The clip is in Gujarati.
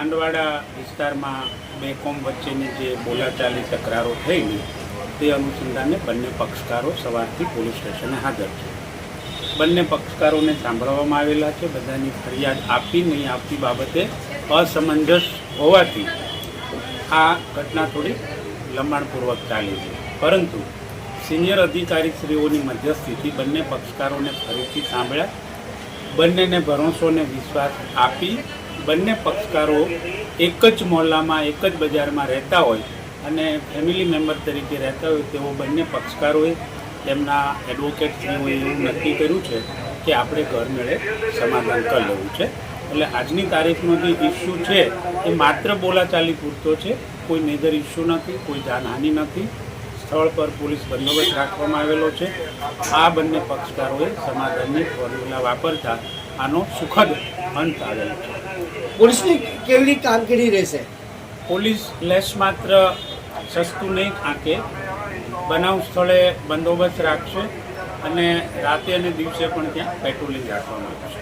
પાંડવાડા વિસ્તારમાં બે કોમ વચ્ચેની જે બોલાચાલી તકરારો થયેલી તે અનુસંધાને બંને પક્ષકારો સવારથી પોલીસ સ્ટેશને હાજર છે. બંને પક્ષકારોને સાંભળવામાં આવેલા છે. બધાની ફરિયાદ આપી નહીં આપતી બાબતે અસમંજસ હોવાથી આ ઘટના થોડી લંબાણપૂર્વક ચાલી છે. પરંતુ સિનિયર અધિકારીશ્રીઓની મધ્યસ્થીથી બંને પક્ષકારોને ફરીથી સાંભળ્યા. બંનેને ભરોસો અને વિશ્વાસ આપી બંને પક્ષકારો એક જ મોહલ્લામાં એક જ બજારમાં રહેતા હોય અને ફેમિલી મેમ્બર તરીકે રહેતા હોય તેઓ બંને પક્ષકારોએ તેમના એડવોકેટશ્રીઓએ એવું નક્કી કર્યું છે કે આપણે ઘર મેળે સમાધાન કરી લેવું છે. એટલે આજની તારીખનો જે ઇસ્યુ છે એ માત્ર બોલાચાલી પૂરતો છે. કોઈ મેજર ઇસ્યુ નથી, કોઈ જાનહાનિ નથી. સ્થળ પર પોલીસ બંદોબસ્ત રાખવામાં આવેલો છે. આ બંને પક્ષકારોએ સમાધાનની ફોર્મ્યુલા વાપરતા આનો સુખદ અંત આવેલો છે. પોલીસની કેવી કામગીરી રહેશે? પોલીસ લેશ માત્ર સસ્તું નહીં આંકે, બનાવ સ્થળે બંદોબસ્ત રાખશે અને રાતે અને દિવસે પણ ત્યાં પેટ્રોલિંગ રાખવામાં આવશે.